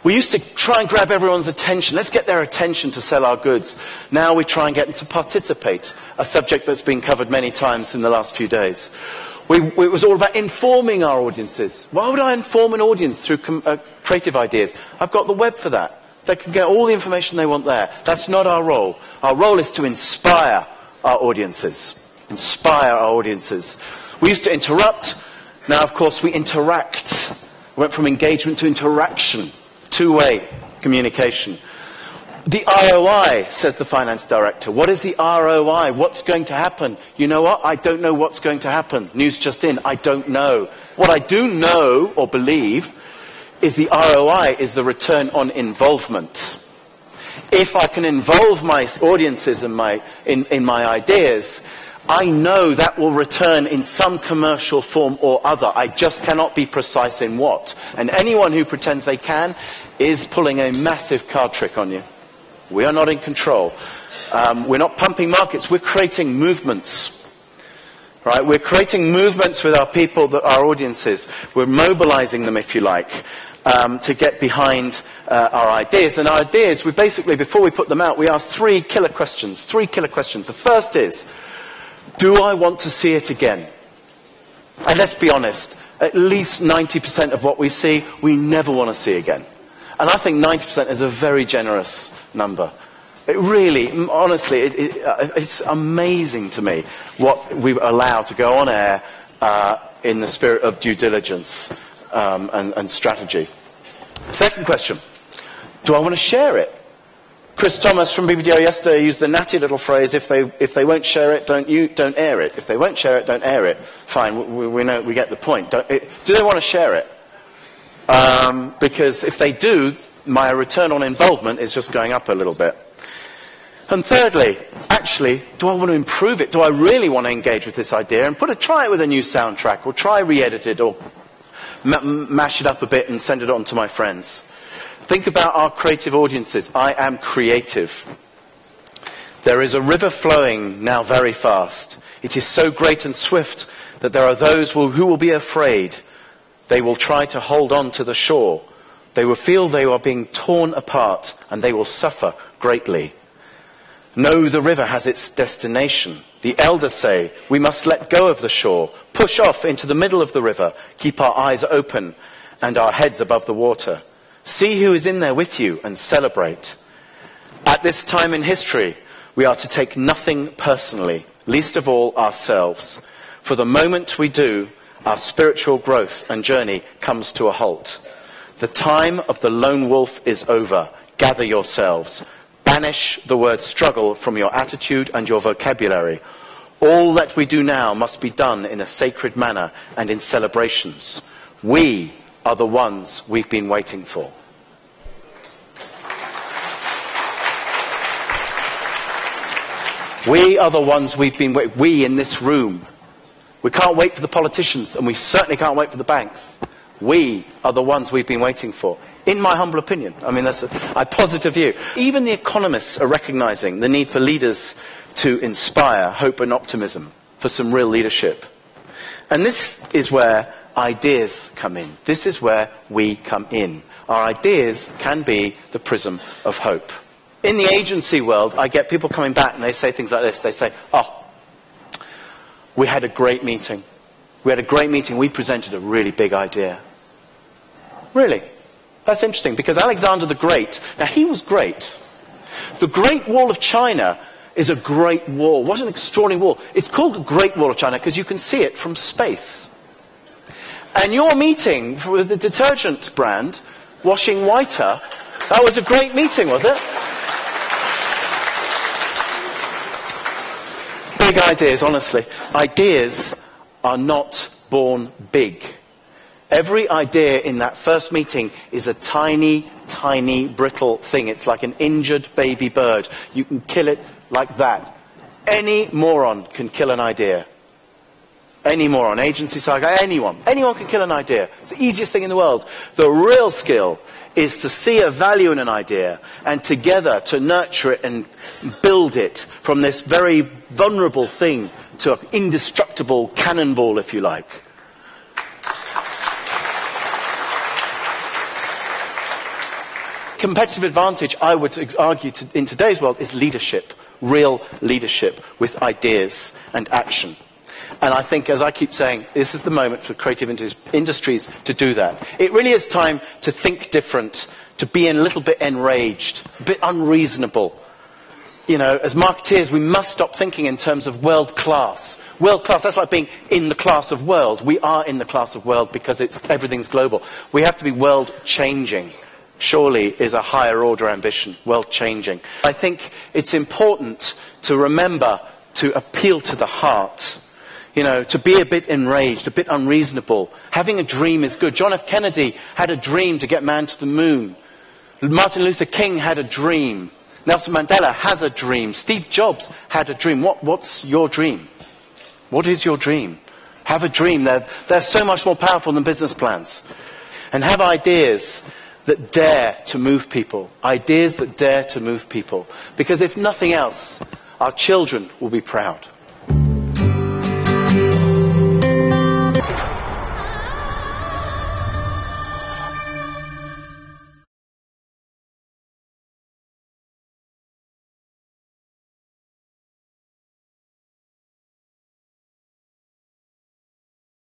We used to try and grab everyone's attention. Let's get their attention to sell our goods. Now we try and get them to participate, a subject that's been covered many times in the last few days. It was all about informing our audiences. Why would I inform an audience through creative ideas? I've got the web for that. They can get all the information they want there. That's not our role. Our role is to inspire our audiences. Inspire our audiences. We used to interrupt. Now, of course, we interact. We went from engagement to interaction. Two-way communication. The ROI, says the finance director. What is the ROI? What's going to happen? You know what? I don't know what's going to happen. News just in. I don't know. What I do know or believe is the ROI is the return on involvement. If I can involve my audiences in my ideas, I know that will return in some commercial form or other. I just cannot be precise in what. And anyone who pretends they can is pulling a massive card trick on you. We are not in control. We're not pumping markets. We're creating movements. Right? We're creating movements with our people, our audiences. We're mobilizing them, if you like, to get behind our ideas. And our ideas, we basically, before we put them out, we ask three killer questions. The first is, do I want to see it again? And let's be honest, at least 90% of what we see, we never want to see again. And I think 90% is a very generous number. It really, honestly, it's amazing to me what we allow to go on air in the spirit of due diligence and strategy. Second question, do I want to share it? Chris Thomas from BBDO yesterday used the natty little phrase, if they won't share it, don't air it. If they won't share it, don't air it. Fine, we know, we get the point. Do they want to share it? Because if they do, my return on involvement is just going up a little bit. And thirdly, actually, do I want to improve it? Do I really want to engage with this idea and try it with a new soundtrack, or try re-edit it, or mash it up a bit and send it on to my friends? Think about our creative audiences. I am creative. There is a river flowing now very fast. It is so great and swift that there are those who will be afraid. They will try to hold on to the shore. They will feel they are being torn apart, and they will suffer greatly. No, the river has its destination. The elders say, we must let go of the shore, push off into the middle of the river, keep our eyes open and our heads above the water. See who is in there with you and celebrate. At this time in history, we are to take nothing personally, least of all ourselves. For the moment we do, our spiritual growth and journey comes to a halt. The time of the lone wolf is over. Gather yourselves. Banish the word struggle from your attitude and your vocabulary. All that we do now must be done in a sacred manner and in celebrations. We are the ones we've been waiting for. We are the ones we've been waiting for. We in this room. We can't wait for the politicians, and we certainly can't wait for the banks. We are the ones we've been waiting for. In my humble opinion. I mean, that's a positive view. Even the economists are recognizing the need for leaders to inspire hope and optimism for some real leadership. And this is where ideas come in. This is where we come in. Our ideas can be the prism of hope. In the agency world, I get people coming back and they say things like this. They say, oh, we had a great meeting. We had a great meeting. We presented a really big idea. Really? That's interesting, because Alexander the Great, now he was great. The Great Wall of China is a great wall. What an extraordinary wall. It's called the Great Wall of China because you can see it from space. And your meeting with the detergent brand, washing whiter, that was a great meeting, was it? Big ideas, honestly. Ideas are not born big. Every idea in that first meeting is a tiny, tiny, brittle thing. It's like an injured baby bird. You can kill it like that. Any moron can kill an idea. Any moron, agency side, anyone. Anyone can kill an idea. It's the easiest thing in the world. The real skill is to see a value in an idea and together to nurture it and build it from this very vulnerable thing to an indestructible cannonball, if you like. competitive advantage, I would argue, in today's world, is leadership. Real leadership with ideas and action. And I think, as I keep saying, this is the moment for creative industries to do that. It really is time to think different, to be a little bit enraged, a bit unreasonable. You know, as marketeers, we must stop thinking in terms of world class. World class, that's like being in the class of world. We are in the class of world because everything's global. We have to be world changing. Surely is a higher order ambition, world changing. I think it's important to remember to appeal to the heart. You know, to be a bit enraged, a bit unreasonable. Having a dream is good. John F. Kennedy had a dream to get man to the moon. Martin Luther King had a dream. Nelson Mandela has a dream. Steve Jobs had a dream. What's your dream? What is your dream? Have a dream. They're so much more powerful than business plans. And have ideas that dare to move people. Ideas that dare to move people. Because if nothing else, our children will be proud.